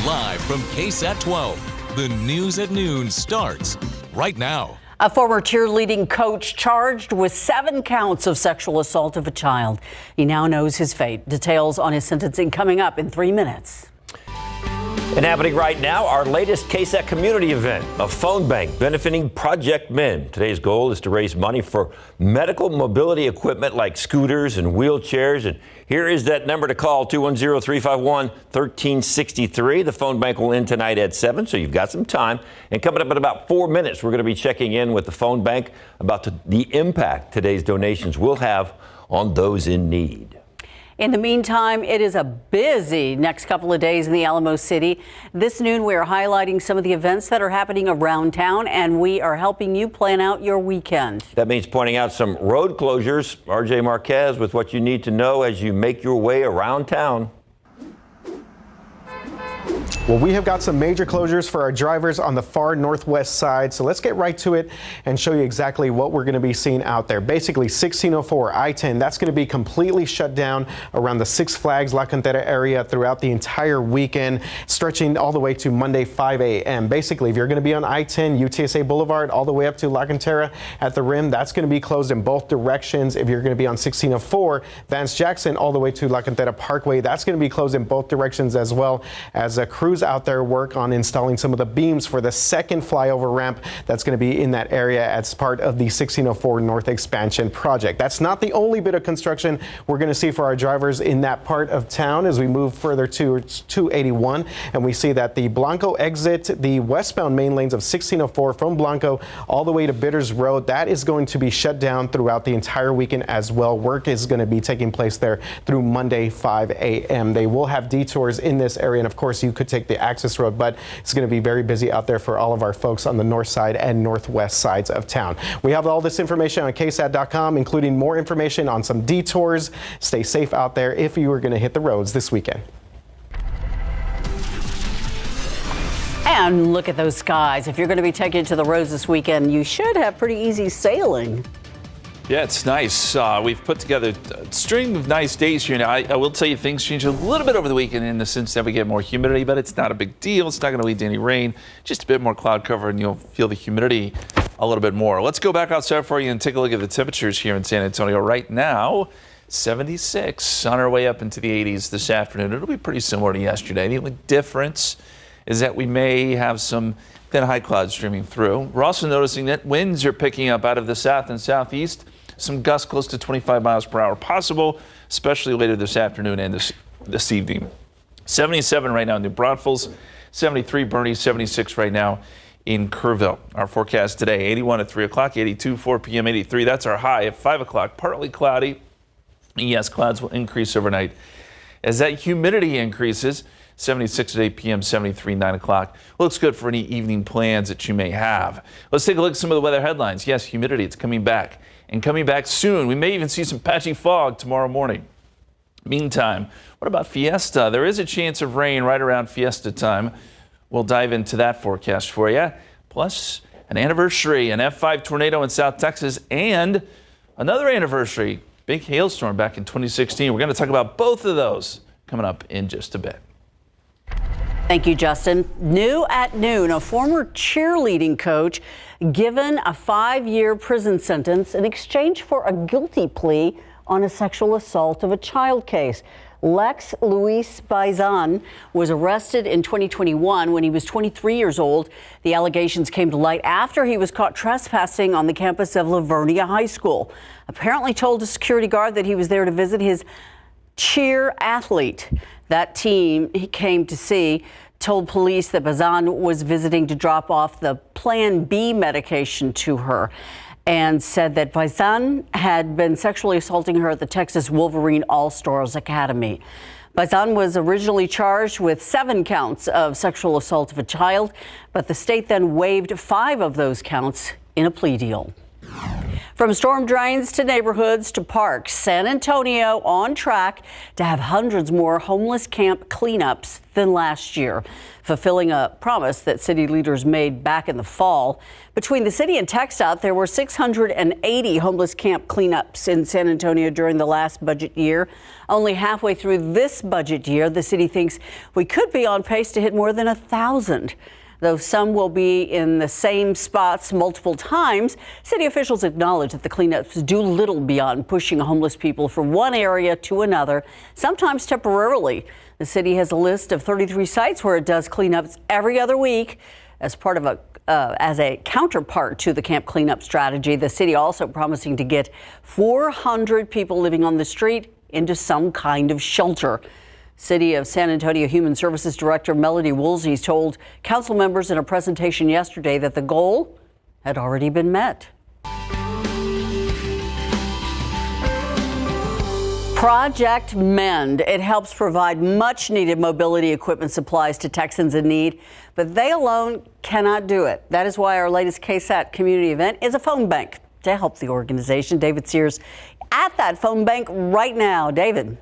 Live from KSAT 12, the news at noon starts right now. A former cheerleading coach charged with 7 counts of sexual assault of a child. He now knows his fate. Details on his sentencing coming up in 3 minutes. And happening right now, our latest KSAT community event, a phone bank benefiting Project Men. Today's goal is to raise money for medical mobility equipment like scooters and wheelchairs. And here is that number to call, 210-351-1363. The phone bank will end tonight at 7, so you've got some time. And coming up in about 4 minutes, we're going to be checking in with the phone bank about the impact today's donations will have on those in need. In the meantime, it is a busy next couple of days in the Alamo City. This noon, we are highlighting some of the events that are happening around town, and we are helping you plan out your weekend. That means pointing out some road closures. RJ Marquez with what you need to know as you make your way around town. Well, we have got some major closures for our drivers on the far northwest side, so let's get right to it and show you exactly what we're going to be seeing out there. Basically, 1604 I-10, that's going to be completely shut down around the Six Flags La Cantera area throughout the entire weekend, stretching all the way to Monday 5 a.m. Basically, if you're going to be on I-10, UTSA Boulevard, all the way up to La Cantera at the rim, that's going to be closed in both directions. If you're going to be on 1604 Vance Jackson, all the way to La Cantera Parkway, that's going to be closed in both directions, as well as crews out there work on installing some of the beams for the second flyover ramp that's going to be in that area as part of the 1604 North expansion project. That's not the only bit of construction we're going to see for our drivers in that part of town as we move further to 281, and we see that the Blanco exit, the westbound main lanes of 1604 from Blanco all the way to Bitters Road, that is going to be shut down throughout the entire weekend as well. Work is going to be taking place there through Monday 5 a.m. They will have detours in this area, and of course you could take the access road, but it's going to be very busy out there for all of our folks on the north side and northwest sides of town. We have all this information on KSAT.com, including more information on some detours. Stay safe out there if you are going to hit the roads this weekend. And look at those skies. If you're going to be taking to the roads this weekend, you should have pretty easy sailing. Yeah, it's nice. We've put together a string of nice days here. Now, I will tell you things change a little bit over the weekend in the sense that we get more humidity, but it's not a big deal. It's not going to lead to any rain. Just a bit more cloud cover, and you'll feel the humidity a little bit more. Let's go back outside for you and take a look at the temperatures here in San Antonio. Right now, 76 on our way up into the 80s this afternoon. It'll be pretty similar to yesterday. The only difference is that we may have some thin high clouds streaming through. We're also noticing that winds are picking up out of the south and southeast. Some gusts close to 25 miles per hour possible, especially later this afternoon and this evening. 77 right now in New Braunfels, 73 Boerne, 76 right now in Kerrville. Our forecast today, 81 at 3 o'clock, 82, 4 p.m., 83. That's our high at 5 o'clock, partly cloudy. Yes, clouds will increase overnight. As that humidity increases, 76 at 8 p.m., 73, 9 o'clock. Looks good for any evening plans that you may have. Let's take a look at some of the weather headlines. Yes, humidity, it's coming back. And coming back soon. We may even see some patchy fog tomorrow morning. Meantime, what about Fiesta? There is a chance of rain right around Fiesta time. We'll dive into that forecast for you. Plus, an anniversary, an F5 tornado in South Texas, and another anniversary, big hailstorm back in 2016. We're going to talk about both of those coming up in just a bit. Thank you, Justin. New at noon, a former cheerleading coach given a 5-year prison sentence in exchange for a guilty plea on a sexual assault of a child case. Lex Luis Baizan was arrested in 2021 when he was 23 years old. The allegations came to light after he was caught trespassing on the campus of Lavernia High School. Apparently told a security guard that he was there to visit his cheer athlete. That team he came to see told police that Bazan was visiting to drop off the Plan B medication to her and said that Bazan had been sexually assaulting her at the Texas Wolverine All-Stars Academy. Bazan was originally charged with 7 counts of sexual assault of a child, but the state then waived 5 of those counts in a plea deal. From storm drains to neighborhoods to parks, San Antonio on track to have hundreds more homeless camp cleanups than last year, fulfilling a promise that city leaders made back in the fall. Between the city and TxDOT, there were 680 homeless camp cleanups in San Antonio during the last budget year. Only halfway through this budget year, the city thinks we could be on pace to hit more than 1,000. Though some will be in the same spots multiple times, city officials acknowledge that the cleanups do little beyond pushing homeless people from one area to another, sometimes temporarily. The city has a list of 33 sites where it does cleanups every other week as part of as a counterpart to the camp cleanup strategy. The city also promising to get 400 people living on the street into some kind of shelter. City of San Antonio Human Services Director Melody Woolsey told council members in a presentation yesterday that the goal had already been met. Project Mend. It helps provide much needed mobility equipment supplies to Texans in need, but they alone cannot do it. That is why our latest KSAT community event is a phone bank to help the organization. David Sears at that phone bank right now. David.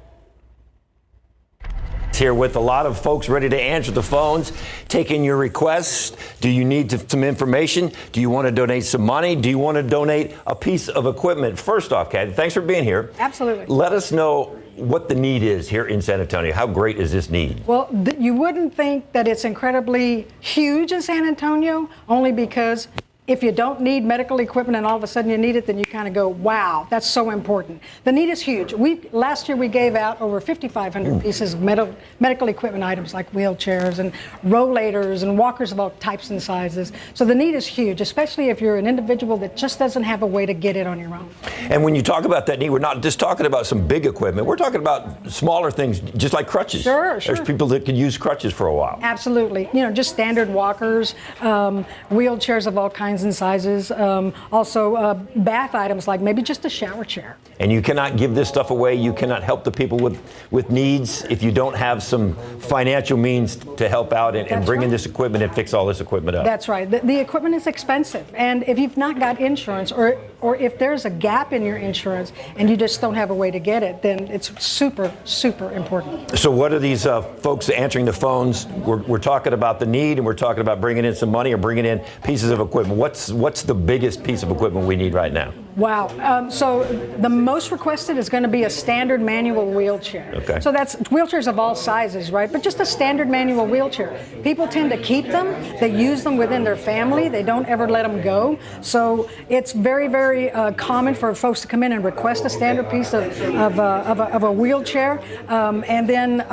Here with a lot of folks ready to answer the phones, taking your requests. Do you need some information? Do you want to donate some money? Do you want to donate a piece of equipment? First off, Kathy, thanks for being here. Absolutely. Let us know what the need is here in San Antonio. How great is this need? Well, you wouldn't think that it's incredibly huge in San Antonio, only because if you don't need medical equipment and all of a sudden you need it, then you kind of go, wow, that's so important. The need is huge. Last year we gave out over 5,500 pieces of medical equipment items like wheelchairs and rollators and walkers of all types and sizes. So the need is huge, especially if you're an individual that just doesn't have a way to get it on your own. And when you talk about that need, we're not just talking about some big equipment. We're talking about smaller things, just like crutches. Sure. There's people that could use crutches for a while. Absolutely. You know, just standard walkers, wheelchairs of all kinds and sizes, also bath items like maybe just a shower chair. And you cannot give this stuff away. You cannot help the people with needs if you don't have some financial means to help out and bring in this equipment and fix all this equipment up. That's right. The equipment is expensive. And if you've not got insurance or if there's a gap in your insurance and you just don't have a way to get it, then it's super, super important. So what are these folks answering the phones? We're talking about the need, and we're talking about bringing in some money or bringing in pieces of equipment. What's the biggest piece of equipment we need right now? Wow. So the most requested is going to be a standard manual wheelchair. Okay. So that's wheelchairs of all sizes, right? But just a standard manual wheelchair. People tend to keep them. They use them within their family. They don't ever let them go. So it's very, very common for folks to come in and request a standard piece of a wheelchair. And then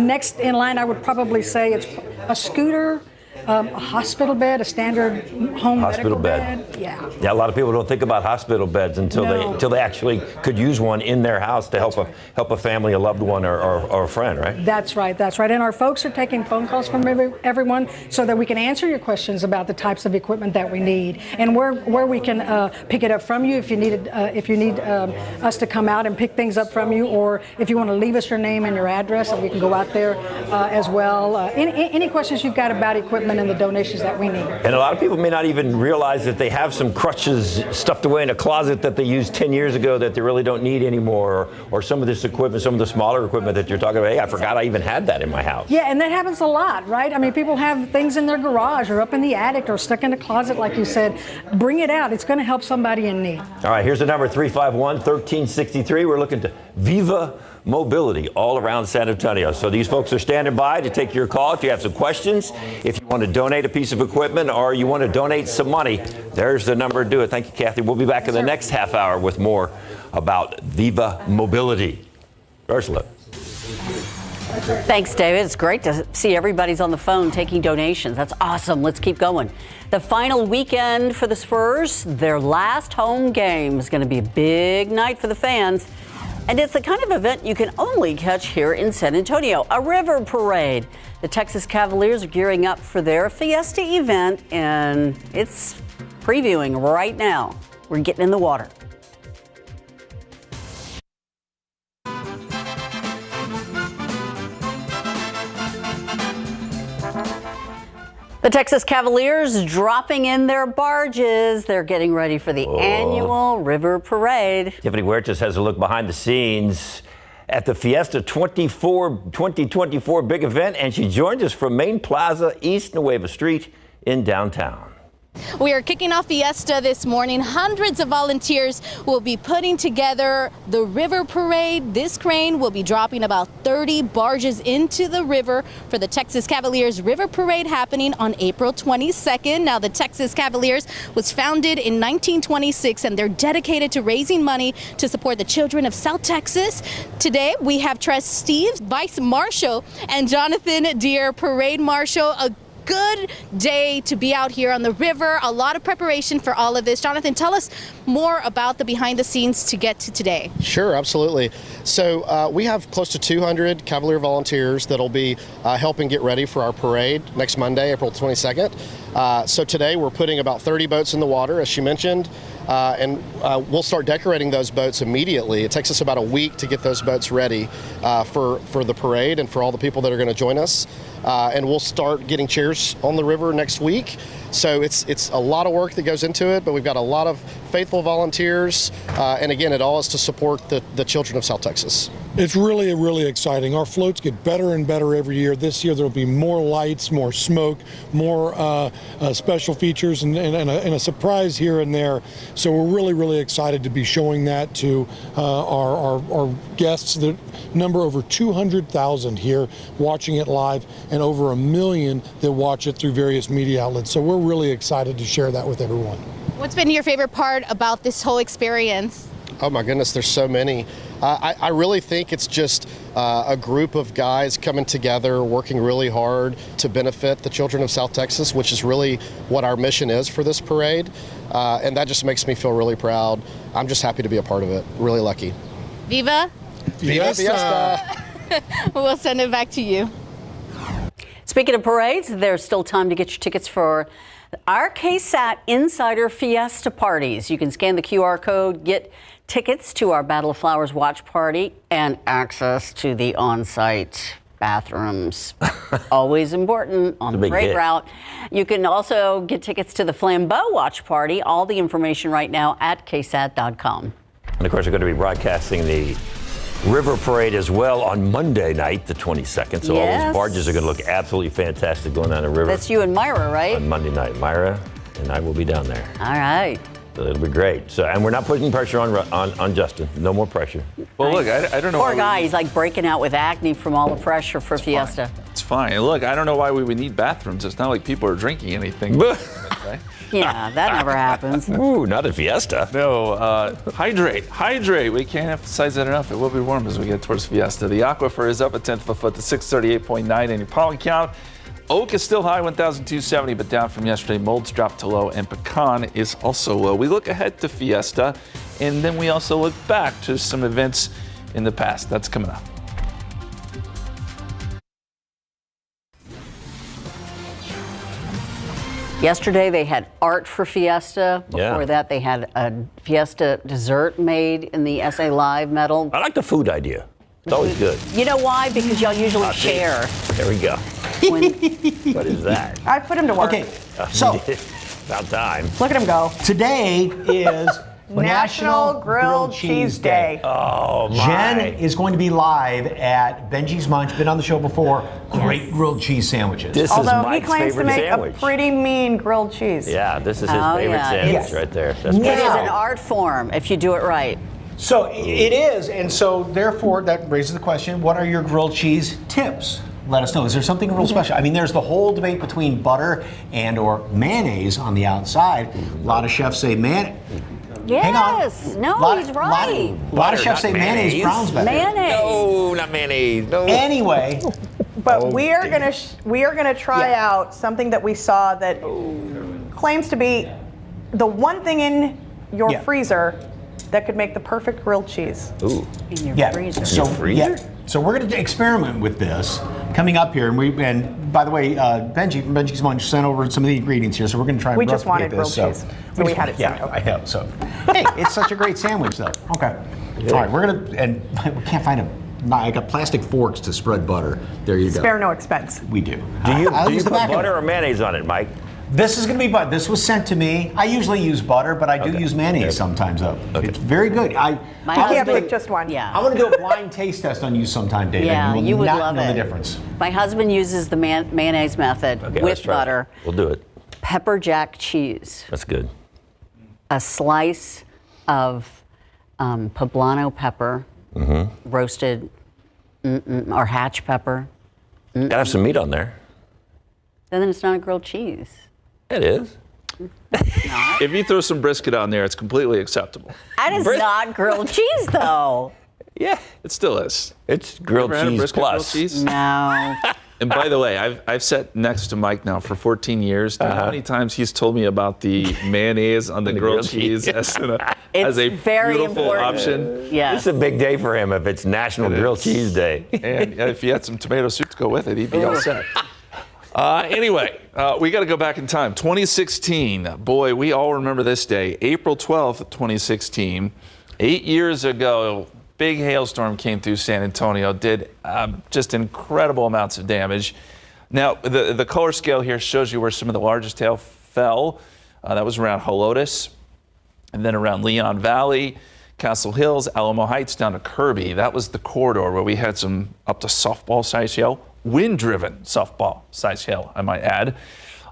next in line, I would probably say it's a scooter, a hospital bed, a standard home hospital medical bed. Yeah. Yeah, a lot of people don't think about hospital beds until they actually could use one in their house to help a family, a loved one, or a friend, right? That's right. That's right. And our folks are taking phone calls from everyone so that we can answer your questions about the types of equipment that we need and where we can pick it up from you if you need us to come out and pick things up from you, or if you want to leave us your name and your address, and we can go out there as well. Any questions you've got about equipment and the donations that we need. And a lot of people may not even realize that they have some crutches stuffed away in a closet that they used 10 years ago that they really don't need anymore, or some of this equipment, some of the smaller equipment that you're talking about. Hey, I forgot I even had that in my house. Yeah, and that happens a lot, right? I mean, people have things in their garage or up in the attic or stuck in a closet, like you said. Bring it out. It's going to help somebody in need. All right, here's the number, 351-1363. We're looking to Viva Mobility all around San Antonio. So these folks are standing by to take your call if you have some questions, if you want to donate a piece of equipment, or you want to donate some money. There's the number to do it. Thank you, Kathy. We'll be back in the next half hour with more about Viva Mobility. Ursula. Thanks, David. It's great to see everybody's on the phone taking donations. That's awesome. Let's keep going. The final weekend for the Spurs, their last home game, is going to be a big night for the fans. And it's the kind of event you can only catch here in San Antonio, a river parade. The Texas Cavaliers are gearing up for their Fiesta event, and it's previewing right now. We're getting in the water. The Texas Cavaliers dropping in their barges. They're getting ready for the annual River Parade. Tiffany Huertas has a look behind the scenes at the Fiesta 2024 big event, and she joins us from Main Plaza, East Nueva Street in downtown. We are kicking off Fiesta this morning. Hundreds of volunteers will be putting together the River Parade. This crane will be dropping about 30 barges into the river for the Texas Cavaliers River Parade happening on April 22nd. Now, the Texas Cavaliers was founded in 1926, and they're dedicated to raising money to support the children of South Texas. Today, we have Trustee Vice Marshal and Jonathan Deere, Parade Marshal. A good day to be out here on the river. A lot of preparation for all of this. Jonathan, tell us more about the behind the scenes to get to today. Sure, absolutely. So we have close to 200 Cavalier volunteers that'll be helping get ready for our parade next Monday, April 22nd. So today we're putting about 30 boats in the water, as she mentioned. And we'll start decorating those boats immediately. It takes us about a week to get those boats ready for the parade and for all the people that are going to join us. And we'll start getting chairs on the river next week. So it's a lot of work that goes into it, but we've got a lot of faithful volunteers. And again, it all is to support the children of South Texas. It's really exciting. Our floats get better and better every year. This year there'll be more lights, more smoke, more special features, and a surprise here and there. So we're really excited to be showing that to our guests. The number over 200,000 here watching it live, and over 1 million that watch it through various media outlets. So we're really excited to share that with everyone. What's been your favorite part about this whole experience? Oh my goodness, there's so many. I really think it's just a group of guys coming together, working really hard to benefit the children of South Texas, which is really what our mission is for this parade. And that just makes me feel really proud. I'm just happy to be a part of it. Really lucky. Viva! Viva Fiesta! We'll send it back to you. Speaking of parades, there's still time to get your tickets for our KSAT Insider Fiesta parties. You can scan the QR code, get tickets to our Battle of Flowers watch party, and access to the on-site bathrooms. Always important on the parade route. You can also get tickets to the Flambeau watch party. All the information right now at ksat.com. And of course, we're going to be broadcasting the River Parade as well on Monday night, the 22nd. So all those barges are going to look absolutely fantastic going down the river. That's you and Myra, right? On Monday night. Myra and I will be down there. All right. So it'll be great. So, and we're not putting pressure on Justin. No more pressure. Well, look, I don't know. Poor guy, he's like breaking out with acne from all the pressure for Fiesta. It's fine. Look, I don't know why we would need bathrooms. It's not like people are drinking anything. Yeah, that never happens. Ooh, not at Fiesta. No, hydrate. We can't emphasize that enough. It will be warm as we get towards Fiesta. The aquifer is up a tenth of a foot to 638.9 in your pollen count. Oak is still high, 1,270, but down from yesterday. Mold's dropped to low, and pecan is also low. We look ahead to Fiesta, and then we also look back to some events in the past. That's coming up. Yesterday they had art for Fiesta. Before that they had a Fiesta dessert made in the SA Live medal. I like the food idea. It's always good. You know why? Because y'all usually share. There we go. What is that? I put him to work. Okay, so about time. Look at him go. Today is National Grilled Cheese Day. Oh, my. Jen is going to be live at Benji's Munch. Been on the show before. Great grilled cheese sandwiches. This Although is Mike's he claims to favorite make sandwich. a pretty mean grilled cheese. Yeah, this is his favorite sandwich right there. That's It is Now- an art form if you do it right. So it is, and so therefore that raises the question, what are your grilled cheese tips? Let us know. Is there something real special? I mean, there's the whole debate between butter and or mayonnaise on the outside. A lot of chefs say mayonnaise. Yes. No, he's right. A lot of chefs say mayonnaise browns better. Mayonnaise. No, not mayonnaise. No. Anyway. But we are gonna try out something that we saw that claims to be the one thing in your freezer that could make the perfect grilled cheese. Ooh. In your freezer. So so we're going to experiment with this coming up here, and by the way, Benji from Benji's Munch sent over some of the ingredients here, so we're going to try and We just wanted replicate grilled this. cheese, so we had it sent Yeah, over. I know. So hey, it's such a great sandwich, though. Okay. All right, we're gonna, and we can't find a I got plastic forks to spread butter. There you go. Spare no expense. We do. Do you I'll use put the back of butter it. or mayonnaise on it, Mike? This is going to be butter. This was sent to me. I usually use butter, but I do use mayonnaise sometimes, though. Okay. It's very good. My You can't husband, pick just one. yeah. I want to do a blind taste test on you sometime, David. Yeah, will you would not love know it. the difference. My husband uses the mayonnaise method Okay, let's with try it. butter, We'll do it. pepper jack cheese, That's good. a slice of poblano pepper, roasted, or hatch pepper. Gotta have some meat on there. And then it's not a grilled cheese. It is. If you throw some brisket on there, it's completely acceptable. That is not grilled cheese, though. Yeah, it still is. It's grilled Ever had a cheese brisket plus. grilled cheese? No. And by the way, I've sat next to Mike now for 14 years. Do you know how many times he's told me about the mayonnaise on the grilled cheese as a very beautiful important. option? Yes. It's a big day for him if it's National Grilled Cheese Day. And if he had some tomato soup to go with it, he'd be all set. Anyway, we got to go back in time. 2016. Boy, we all remember this day. April 12th, 2016. 8 years ago, big hailstorm came through San Antonio, did just incredible amounts of damage. Now, the color scale here shows you where some of the largest hail fell. That was around Helotes, and then around Leon Valley, Castle Hills, Alamo Heights, down to Kirby. That was the corridor where we had some up to softball-size hail, wind-driven softball-size hail, I might add.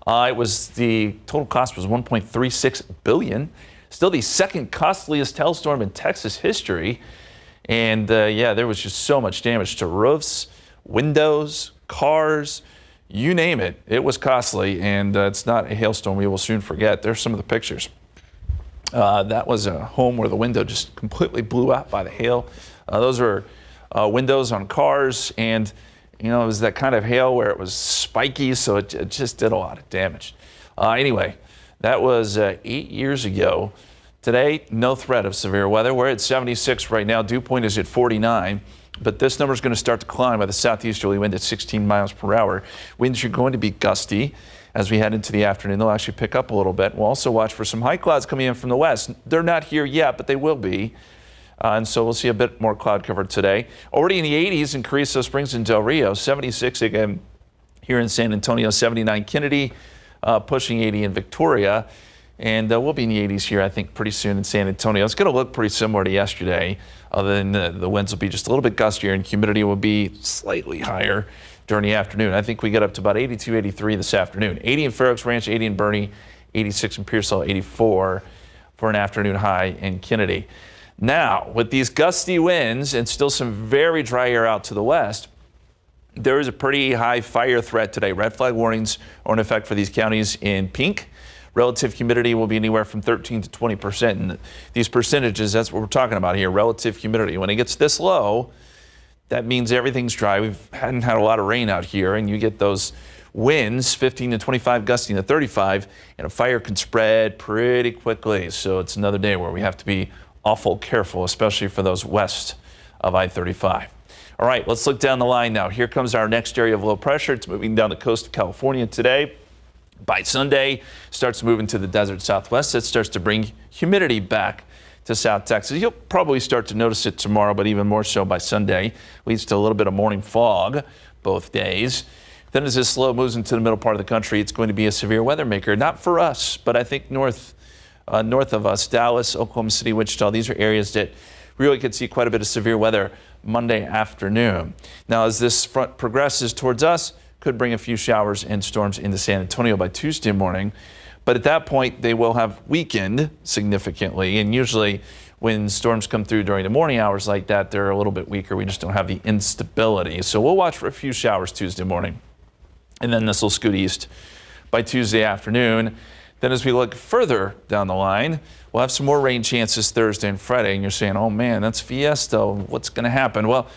The total cost was $1.36 billion. Still the second costliest hailstorm in Texas history. And there was just so much damage to roofs, windows, cars, you name it. It was costly, and it's not a hailstorm we will soon forget. There's some of the pictures. That was a home where the window just completely blew out by the hail. Those were windows on cars, and it was that kind of hail where it was spiky, so it just did a lot of damage. Anyway, that was 8 years ago. Today, no threat of severe weather. We're at 76 right now. Dew point is at 49. But this number is going to start to climb with a southeasterly wind at 16 miles per hour. Winds are going to be gusty as we head into the afternoon. They'll actually pick up a little bit. We'll also watch for some high clouds coming in from the west. They're not here yet, but they will be. And so we'll see a bit more cloud cover today. Already in the 80s in Carrizo Springs and Del Rio. 76 again here in San Antonio. 79 Kennedy, pushing 80 in Victoria. And we'll be in the 80s here, I think, pretty soon in San Antonio. It's going to look pretty similar to yesterday, other than the winds will be just a little bit gustier and humidity will be slightly higher during the afternoon. I think we get up to about 82, 83 this afternoon. 80 in Fair Oaks Ranch, 80 in Bernie, 86 in Pearsall, 84 for an afternoon high in Kennedy. Now, with these gusty winds and still some very dry air out to the west, there is a pretty high fire threat today. Red flag warnings are in effect for these counties in pink. Relative humidity will be anywhere from 13 to 20%. And these percentages, that's what we're talking about here, relative humidity. When it gets this low, that means everything's dry. We hadn't had a lot of rain out here, and you get those winds, 15 to 25, gusting to 35, and a fire can spread pretty quickly. So it's another day where we have to be awful careful, especially for those west of I-35. All right, let's look down the line now. Here comes our next area of low pressure. It's moving down the coast of California today. By Sunday, starts moving to the desert southwest. It starts to bring humidity back to South Texas. You'll probably start to notice it tomorrow, but even more so by Sunday. Leads to a little bit of morning fog both days. Then as this low moves into the middle part of the country, it's going to be a severe weather maker. Not for us, but I think north of us, Dallas, Oklahoma City, Wichita, these are areas that really could see quite a bit of severe weather Monday afternoon. Now, as this front progresses towards us, could bring a few showers and storms into San Antonio by Tuesday morning. But at that point, they will have weakened significantly. And usually when storms come through during the morning hours like that, they're a little bit weaker. We just don't have the instability. So we'll watch for a few showers Tuesday morning. And then this will scoot east by Tuesday afternoon. Then as we look further down the line, we'll have some more rain chances Thursday and Friday. And you're saying, oh man, that's Fiesta. What's going to happen? Well,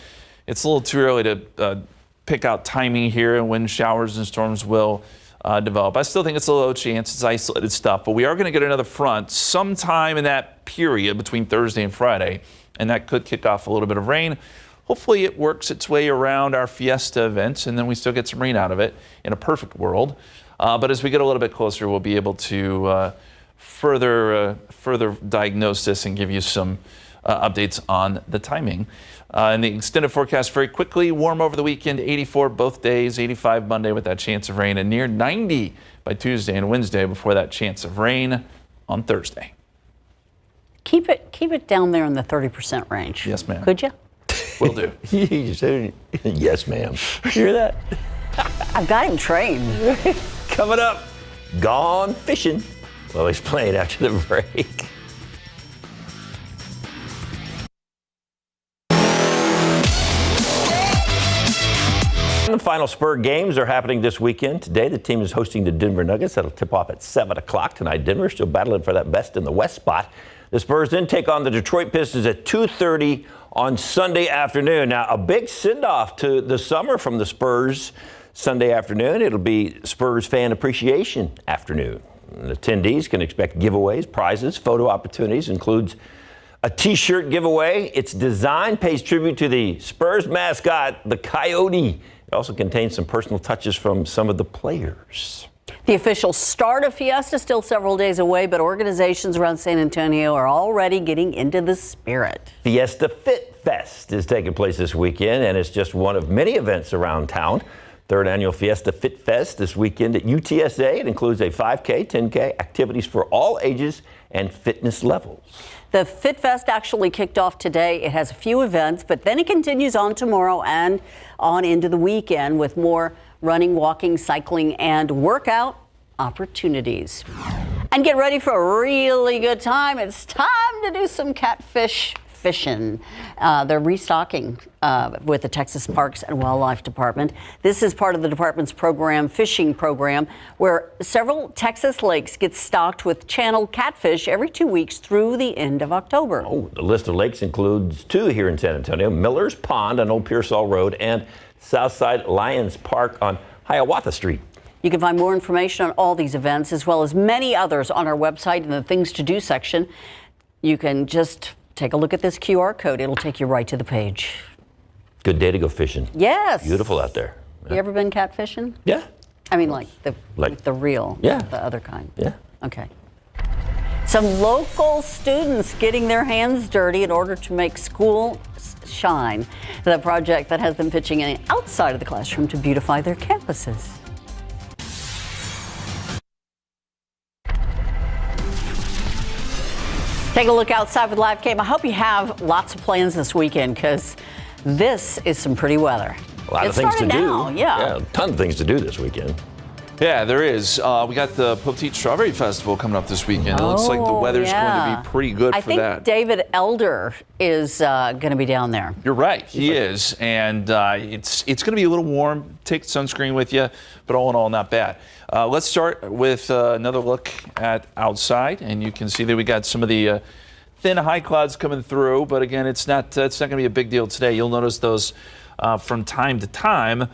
it's a little too early to pick out timing here and when showers and storms will develop. I still think it's a low chance. It's isolated stuff, but we are going to get another front sometime in that period between Thursday and Friday, and that could kick off a little bit of rain. Hopefully it works its way around our Fiesta events, and then we still get some rain out of it in a perfect world. But as we get a little bit closer, we'll be able to further diagnose this and give you some updates on the timing. And the extended forecast very quickly. Warm over the weekend, 84 both days, 85 Monday with that chance of rain, and near 90 by Tuesday and Wednesday before that chance of rain on Thursday. Keep it down there in the 30% range. Yes, ma'am. Could you? Will do. You said, yes, ma'am. Hear that? I've got him trained. Coming up, gone fishing. Well, he's playing after the break. The final Spur games are happening this weekend. Today, the team is hosting the Denver Nuggets. That'll tip off at 7 o'clock tonight. Denver still battling for that best in the West spot. The Spurs then take on the Detroit Pistons at 2:30 on Sunday afternoon. Now, a big send-off to the summer from the Spurs Sunday afternoon. It'll be Spurs Fan Appreciation Afternoon. And attendees can expect giveaways, prizes, photo opportunities, includes a T-shirt giveaway. Its design pays tribute to the Spurs mascot, the Coyote. It also contains some personal touches from some of the players. The official start of Fiesta still several days away, but organizations around San Antonio are already getting into the spirit. Fiesta Fit Fest is taking place this weekend, and it's just one of many events around town. Third annual Fiesta Fit Fest this weekend at UTSA. It includes a 5K, 10K, activities for all ages and fitness levels. The Fit Fest actually kicked off today. It has a few events, but then it continues on tomorrow and on into the weekend with more running, walking, cycling, and workout opportunities. And get ready for a really good time. It's time to do some catfish fishing. They're restocking with the Texas Parks and Wildlife Department. This is part of the department's fishing program, where several Texas lakes get stocked with channel catfish every 2 weeks through the end of October. Oh, the list of lakes includes 2 here in San Antonio: Miller's Pond on Old Pearsall Road and Southside Lions Park on Hiawatha Street. You can find more information on all these events, as well as many others, on our website in the Things to Do section. You can just take a look at this QR code. It'll take you right to the page. Good day to go fishing. Yes. Beautiful out there. You ever been catfishing? Yeah. I mean, like the real, yeah, the other kind. Yeah. Okay. Some local students getting their hands dirty in order to make school shine. The project that has them pitching in outside of the classroom to beautify their campuses. Take a look outside with Live Cam. I hope you have lots of plans this weekend, because this is some pretty weather. A lot of things to do. Yeah. A ton of things to do this weekend. Yeah, there is. We got the Poteet Strawberry Festival coming up this weekend. It looks like the weather's going to be pretty good for that. I think David Elder is going to be down there. You're right, he is. And it's going to be a little warm. Take sunscreen with you, but all in all, not bad. Let's start with another look at outside. And you can see that we got some of the thin high clouds coming through. But again, it's not going to be a big deal today. You'll notice those from time to time.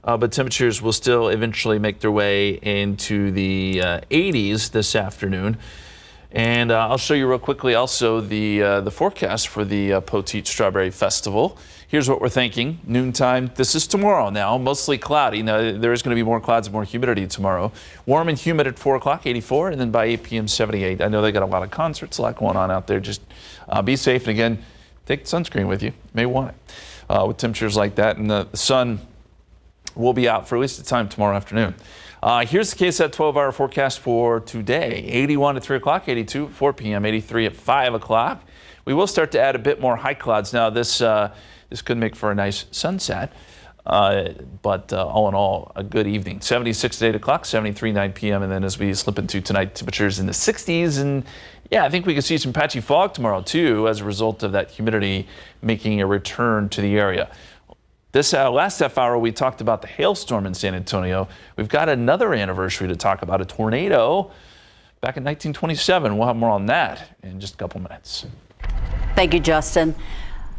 But temperatures will still eventually make their way into the 80s this afternoon. And I'll show you real quickly also the forecast for the Poteet Strawberry Festival. Here's what we're thinking. Noontime, this is tomorrow now, mostly cloudy. Now, there is going to be more clouds and more humidity tomorrow. Warm and humid at 4 o'clock, 84, and then by 8 p.m., 78. I know they got a lot of concerts, a lot going on out there. Just be safe. And again, take sunscreen with you. You may want it with temperatures like that. And the sun will be out for at least a time tomorrow afternoon. Here's the KSAT 12-hour forecast for today. 81 at 3 o'clock, 82 at 4 p.m., 83 at 5 o'clock. We will start to add a bit more high clouds. Now, this could make for a nice sunset, but all in all, a good evening. 76 at 8 o'clock, 73 9 p.m., and then as we slip into tonight, temperatures in the 60s. And yeah, I think we could see some patchy fog tomorrow, too, as a result of that humidity making a return to the area. This last half hour, we talked about the hailstorm in San Antonio. We've got another anniversary to talk about, a tornado back in 1927. We'll have more on that in just a couple minutes. Thank you, Justin.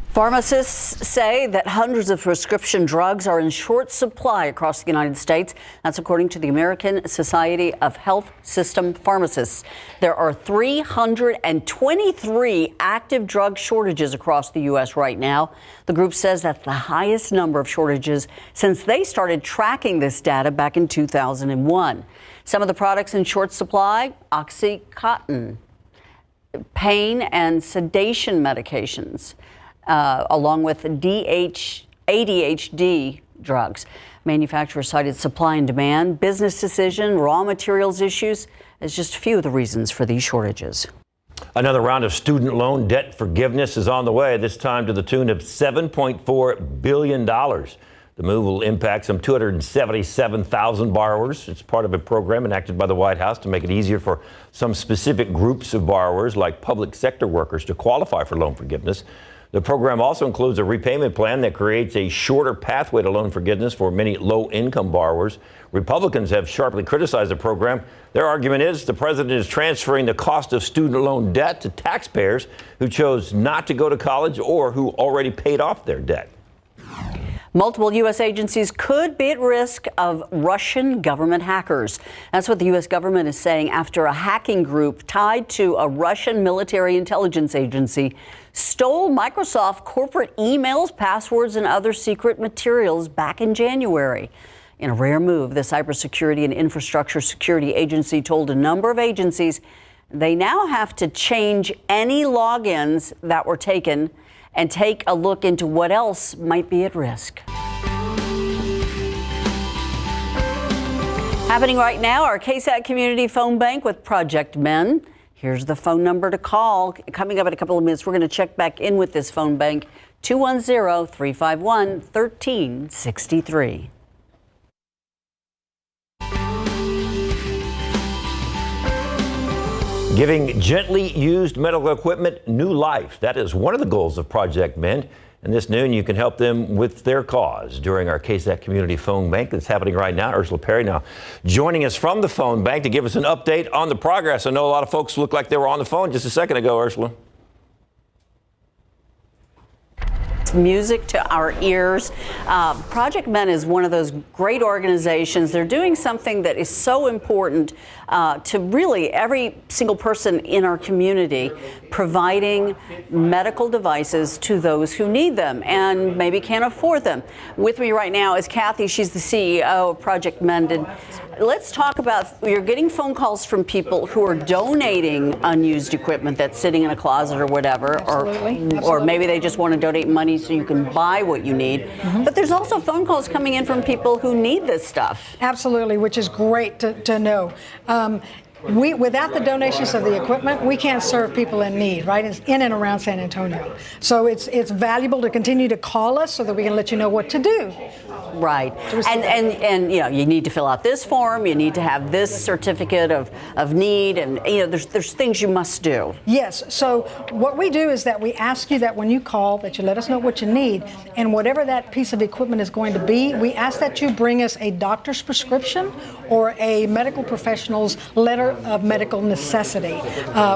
Pharmacists say that hundreds of prescription drugs are in short supply across the United States. That's according to the American Society of Health System Pharmacists. There are 323 active drug shortages across the U.S. right now. The group says that's the highest number of shortages since they started tracking this data back in 2001. Some of the products in short supply: OxyContin, pain and sedation medications, along with ADHD drugs. Manufacturers cited supply and demand, business decision, raw materials issues as just a few of the reasons for these shortages. Another round of student loan debt forgiveness is on the way, this time to the tune of $7.4 billion. The move will impact some 277,000 borrowers. It's part of a program enacted by the White House to make it easier for some specific groups of borrowers, like public sector workers, to qualify for loan forgiveness. The program also includes a repayment plan that creates a shorter pathway to loan forgiveness for many low-income borrowers. Republicans have sharply criticized the program. Their argument is the president is transferring the cost of student loan debt to taxpayers who chose not to go to college or who already paid off their debt. Multiple U.S. agencies could be at risk of Russian government hackers. That's what the U.S. government is saying after a hacking group tied to a Russian military intelligence agency stole Microsoft corporate emails, passwords, and other secret materials back in January. In a rare move, the Cybersecurity and Infrastructure Security Agency told a number of agencies they now have to change any logins that were taken and take a look into what else might be at risk. Happening right now, our KSAT Community Phone Bank with Project Men. Here's the phone number to call. Coming up in a couple of minutes, we're going to check back in with this phone bank, 210-351-1363. Giving gently used medical equipment new life. That is one of the goals of Project Men. And this noon, you can help them with their cause during our KSAT Community Phone Bank that's happening right now. Ursula Perry now joining us from the phone bank to give us an update on the progress. I know a lot of folks look like they were on the phone just a second ago, Ursula. Music to our ears. Project Men is one of those great organizations. They're doing something that is so important to really every single person in our community, providing medical devices to those who need them and maybe can't afford them. With me right now is Kathy. She's the CEO of Project Men. Let's talk about, you're getting phone calls from people who are donating unused equipment that's sitting in a closet or whatever, or maybe they just want to donate money so you can buy what you need. Mm-hmm. But there's also phone calls coming in from people who need this stuff. Absolutely, which is great to know. Without the donations of the equipment, we can't serve people in need, right, in and around San Antonio. So it's valuable to continue to call us so that we can let you know what to do. Right. And you know, you need to fill out this form, you need to have this certificate of need, and you know, there's things you must do. Yes. So what we do is that we ask you that when you call that you let us know what you need, and whatever that piece of equipment is going to be, we ask that you bring us a doctor's prescription or a medical professional's letter of medical necessity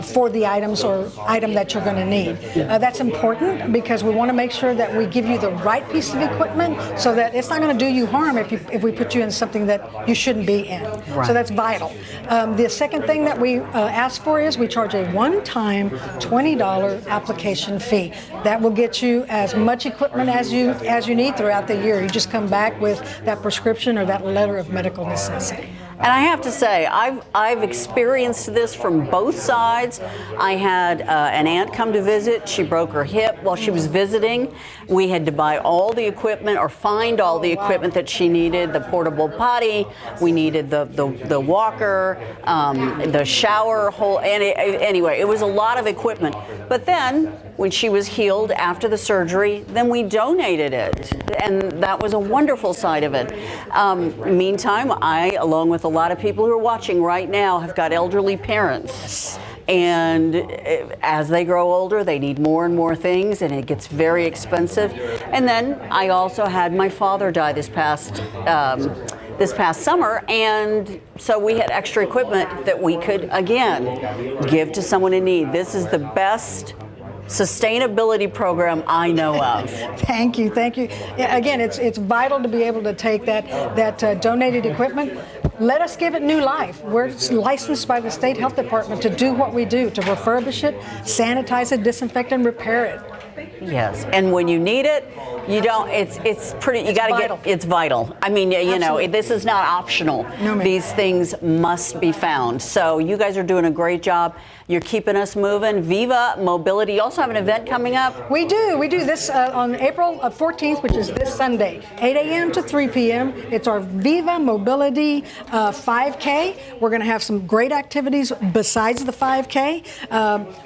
for the items or item that you're going to need. That's important because we want to make sure that we give you the right piece of equipment so that it's not going to do you harm if we put you in something that you shouldn't be in. Right. So that's vital. The second thing that we ask for is we charge a one-time $20 application fee. That will get you as much equipment as you need throughout the year. You just come back with that prescription or that letter of medical necessity. And I have to say, I've experienced this from both sides. I had an aunt come to visit. She broke her hip while she was visiting. We had to buy all the equipment or find all the equipment that she needed, the portable potty. We needed the walker, the shower hole. Anyway, it was a lot of equipment. But then when she was healed after the surgery, then we donated it. And that was a wonderful side of it. Meantime, I, along with a lot of people who are watching right now, have got elderly parents. And as they grow older, they need more and more things, and it gets very expensive. And then I also had my father die this past summer, and so we had extra equipment that we could, again, give to someone in need. This is the best sustainability program I know of. Thank you. Again, it's vital to be able to take that donated equipment. Let us give it new life. We're licensed by the State Health Department to do what we do, to refurbish it, sanitize it, disinfect, and repair it. Yes, and when you need it, you don't. It's pretty. You got to get. It's vital. I mean, you know, this is not optional. No, ma'am. These things must be found. So you guys are doing a great job. You're keeping us moving. Viva Mobility. You also have an event coming up. We do this on April 14th, which is this Sunday, 8 a.m. to 3 p.m. It's our Viva Mobility 5K. We're going to have some great activities besides the 5K.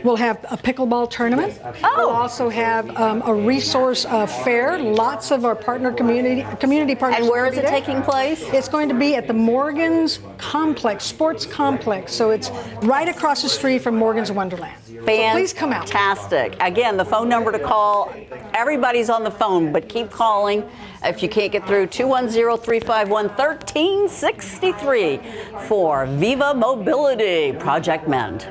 We'll have a pickleball tournament. We'll also have a resource fair. Lots of our community partners. And where is it taking place? It's going to be at the Morgan's Complex, Sports Complex. So it's right across the street from Morgan's Wonderland. So please come out. Fantastic. Again, the phone number to call. Everybody's on the phone, but keep calling. If you can't get through, 210-351-1363 for Viva Mobility, Project Mend.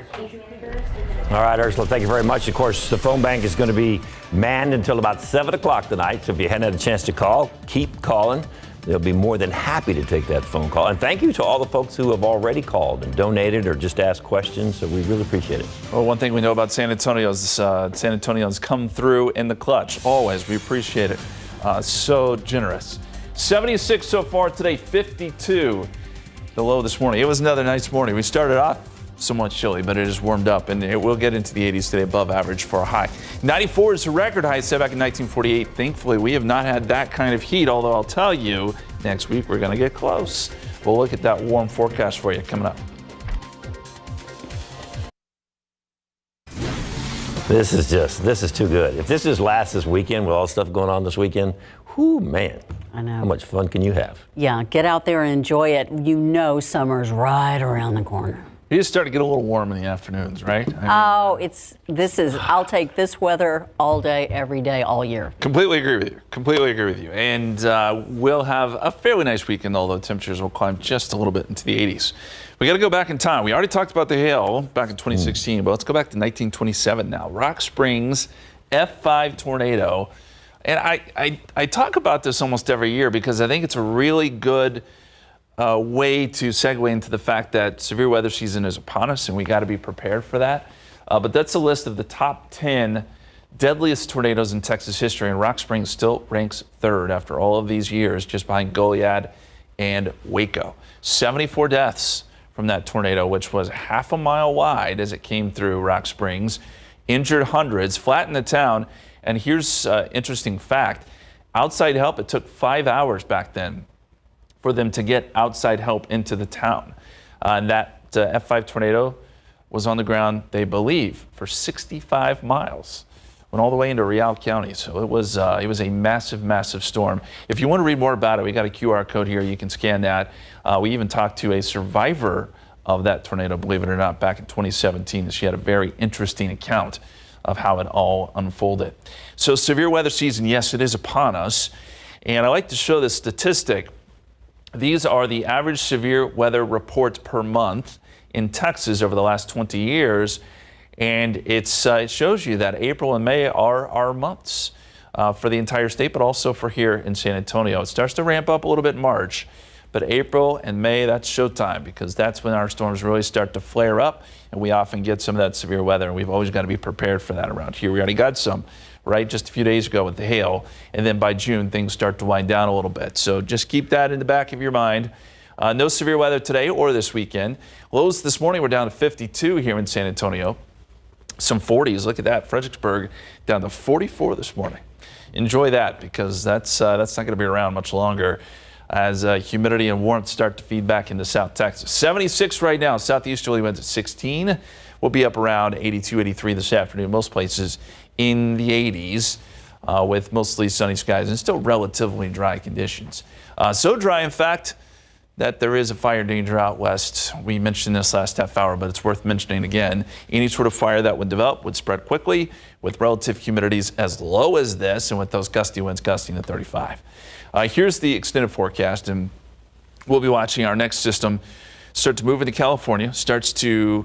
All right, Ursula, thank you very much. Of course, the phone bank is going to be manned until about 7 o'clock tonight. So if you hadn't had a chance to call, keep calling. They'll be more than happy to take that phone call. And thank you to all the folks who have already called and donated or just asked questions. So we really appreciate it. Well, one thing we know about San Antonio is San Antonio's come through in the clutch. Always. We appreciate it. So generous. 76 so far today, 52 the low this morning. It was another nice morning. We started off somewhat chilly, but it has warmed up, and it will get into the 80s today, above average for a high. 94 is a record high set back in 1948. Thankfully, we have not had that kind of heat, although I'll tell you, next week we're going to get close. We'll look at that warm forecast for you coming up. This is too good. If this just lasts this weekend with all the stuff going on this weekend, whoo, man. I know. How much fun can you have? Yeah, get out there and enjoy it. You know summer's right around the corner. It is starting to get a little warm in the afternoons, right? I'll take this weather all day, every day, all year. Completely agree with you. And we'll have a fairly nice weekend, although temperatures will climb just a little bit into the 80s. We got to go back in time. We already talked about the hail back in 2016, but let's go back to 1927 now. Rock Springs F5 tornado. And I talk about this almost every year because I think it's a really good way to segue into the fact that severe weather season is upon us, and we got to be prepared for that. But that's a list of the top 10 deadliest tornadoes in Texas history, and Rock Springs still ranks third after all of these years, just behind Goliad and Waco. 74 deaths from that tornado, which was half a mile wide as it came through Rock Springs, injured hundreds, flattened the town. And here's an interesting fact. Outside help, it took 5 hours back then for them to get outside help into the town. And that F5 tornado was on the ground, they believe, for 65 miles. Went all the way into Real County. So it was a massive, massive storm. If you want to read more about it, we got a QR code here. You can scan that. We even talked to a survivor of that tornado, believe it or not, back in 2017. She had a very interesting account of how it all unfolded. So severe weather season, yes, it is upon us. And I like to show this statistic. These are the average severe weather reports per month in Texas over the last 20 years. And it shows you that April and May are our months for the entire state, but also for here in San Antonio. It starts to ramp up a little bit in March, but April and May, that's showtime because that's when our storms really start to flare up, and we often get some of that severe weather, and we've always got to be prepared for that around here. We already got some, right, just a few days ago with the hail, and then by June, things start to wind down a little bit. So just keep that in the back of your mind. No severe weather today or this weekend. Lows this morning were down to 52 here in San Antonio. Some 40s, look at that. Fredericksburg down to 44 this morning. Enjoy that because that's not going to be around much longer as humidity and warmth start to feed back into South Texas. 76 right now. Southeasterly winds at 16. We'll be up around 82, 83 this afternoon. Most places in the 80s with mostly sunny skies and still relatively dry conditions. So dry, in fact, that there is a fire danger out west. We mentioned this last half hour, but it's worth mentioning again. Any sort of fire that would develop would spread quickly with relative humidities as low as this and with those gusty winds gusting to 35. Here's the extended forecast, and we'll be watching our next system start to move into California, starts to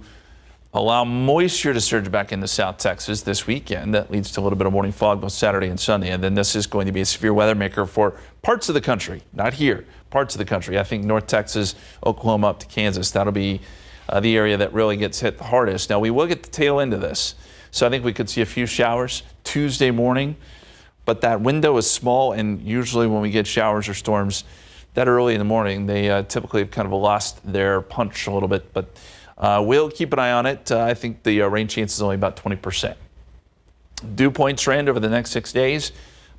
allow moisture to surge back into South Texas this weekend. That leads to a little bit of morning fog both Saturday and Sunday. And then this is going to be a severe weather maker for parts of the country, not here, parts of the country. I think North Texas, Oklahoma up to Kansas, that'll be the area that really gets hit the hardest. Now, we will get the tail end of this. So I think we could see a few showers Tuesday morning, but that window is small, and usually when we get showers or storms that early in the morning, they typically have kind of lost their punch a little bit, but we'll keep an eye on it. I think the rain chance is only about 20%. Dew point trend over the next 6 days.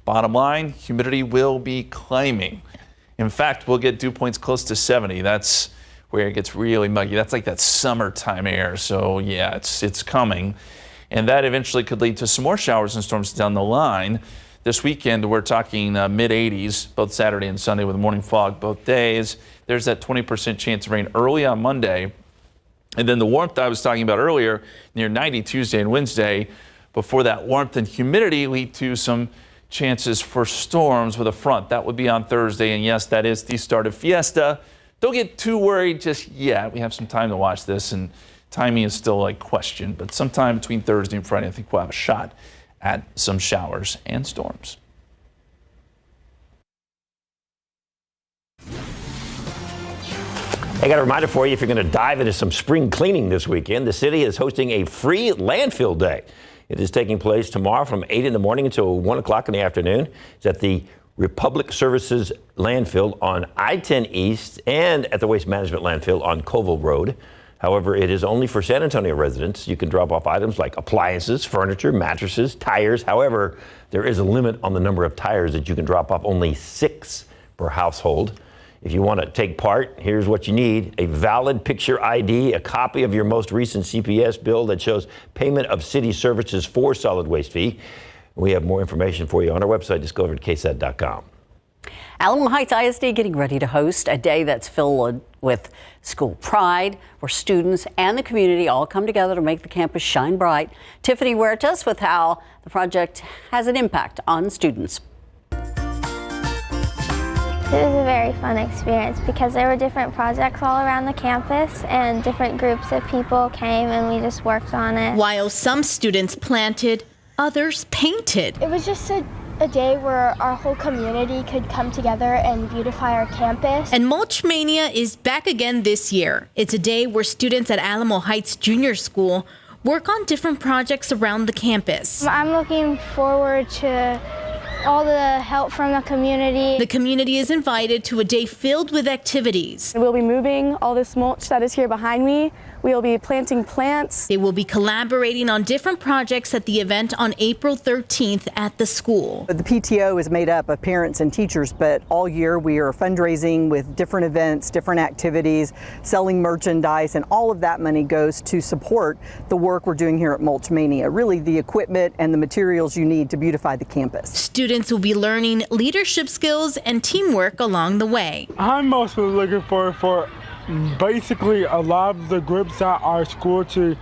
Bottom line, humidity will be climbing. In fact, we'll get dew points close to 70. That's where it gets really muggy. That's like that summertime air. So yeah, it's coming. And that eventually could lead to some more showers and storms down the line. This weekend, we're talking mid-80s, both Saturday and Sunday with morning fog both days. There's that 20% chance of rain early on Monday. And then the warmth I was talking about earlier, near 90 Tuesday and Wednesday, before that warmth and humidity lead to some chances for storms with a front. That would be on Thursday. And yes, that is the start of Fiesta. Don't get too worried just yet. We have some time to watch this, and timing is still a question. But sometime between Thursday and Friday, I think we'll have a shot at some showers and storms. I got a reminder for you, if you're going to dive into some spring cleaning this weekend, the city is hosting a free landfill day. It is taking place tomorrow from 8 in the morning until 1 o'clock in the afternoon. It's at the Republic Services landfill on I-10 East and at the Waste Management landfill on Colville Road. However, it is only for San Antonio residents. You can drop off items like appliances, furniture, mattresses, tires. However, there is a limit on the number of tires that you can drop off, only 6 per household. If you want to take part, here's what you need: a valid picture ID, a copy of your most recent CPS bill that shows payment of city services for solid waste fee. We have more information for you on our website. Just go over to KSAT.com. Alamo Heights ISD getting ready to host a day that's filled with school pride, where students and the community all come together to make the campus shine bright. Tiffany Huertas with how the project has an impact on students. It was a very fun experience because there were different projects all around the campus and different groups of people came and we just worked on it. While some students planted, others painted. It was just a day where our whole community could come together and beautify our campus. And Mulch Mania is back again this year. It's a day where students at Alamo Heights Junior School work on different projects around the campus. I'm looking forward to all the help from the community. The community is invited to a day filled with activities. We'll be moving all this mulch that is here behind me. We'll be planting plants. They will be collaborating on different projects at the event on April 13th at the school. The PTO is made up of parents and teachers, but all year we are fundraising with different events, different activities, selling merchandise, and all of that money goes to support the work we're doing here at Mulch Mania, really the equipment and the materials you need to beautify the campus. Students will be learning leadership skills and teamwork along the way. I'm mostly looking for basically a lot of the groups at our school to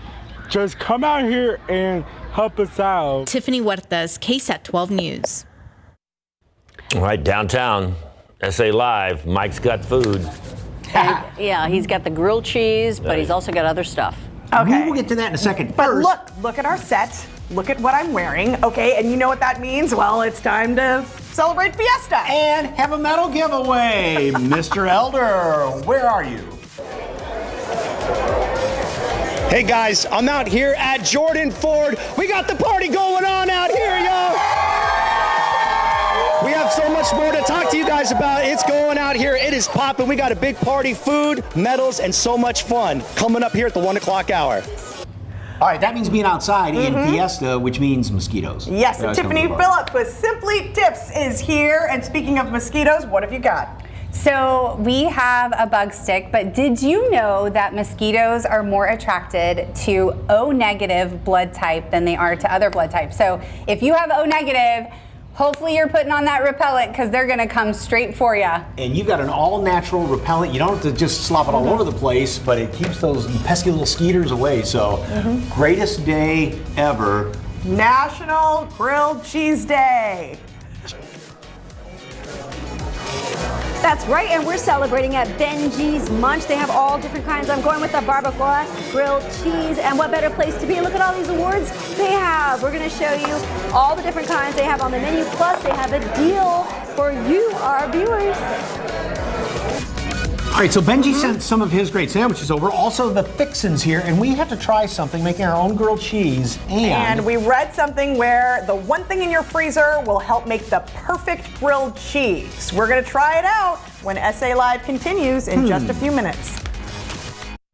just come out here and help us out. Tiffany Huertas, KSAT 12 News. All right, downtown, SA Live, Mike's got food. Yeah, he's got the grilled cheese, but he's also got other stuff. Okay. We'll get to that in a second. But First, look at our set. Look at what I'm wearing. Okay, and you know what that means? Well, it's time to celebrate Fiesta. and have a medal giveaway. Mr. Elder, where are you? Hey guys, I'm out here at Jordan Ford. We got the party going on out here, y'all. We have so much more to talk to you guys about. It's going out here. It is popping. We got a big party, food, medals, and so much fun coming up here at the 1 o'clock hour. All right, that means being outside in Fiesta, which means mosquitoes. Yes, and Tiffany Phillips with Simply Tips is here. And speaking of mosquitoes, what have you got? So we have a bug stick, but did you know that mosquitoes are more attracted to O negative blood type than they are to other blood types? So if you have O negative, hopefully you're putting on that repellent because they're going to come straight for you. And you've got an all-natural repellent. You don't have to just slop it all over the place, but it keeps those pesky little skeeters away. So, greatest day ever. National Grilled Cheese Day. That's right, and we're celebrating at Benji's Munch. They have all different kinds. I'm going with the barbacoa, grilled cheese, and what better place to be? Look at all these awards they have. We're going to show you all the different kinds they have on the menu, plus they have a deal for you, our viewers. All right, so Benji sent some of his great sandwiches over, also the fixins here, and we have to try something, making our own grilled cheese. And we read something where the one thing in your freezer will help make the perfect grilled cheese. We're going to try it out when SA Live continues in just a few minutes.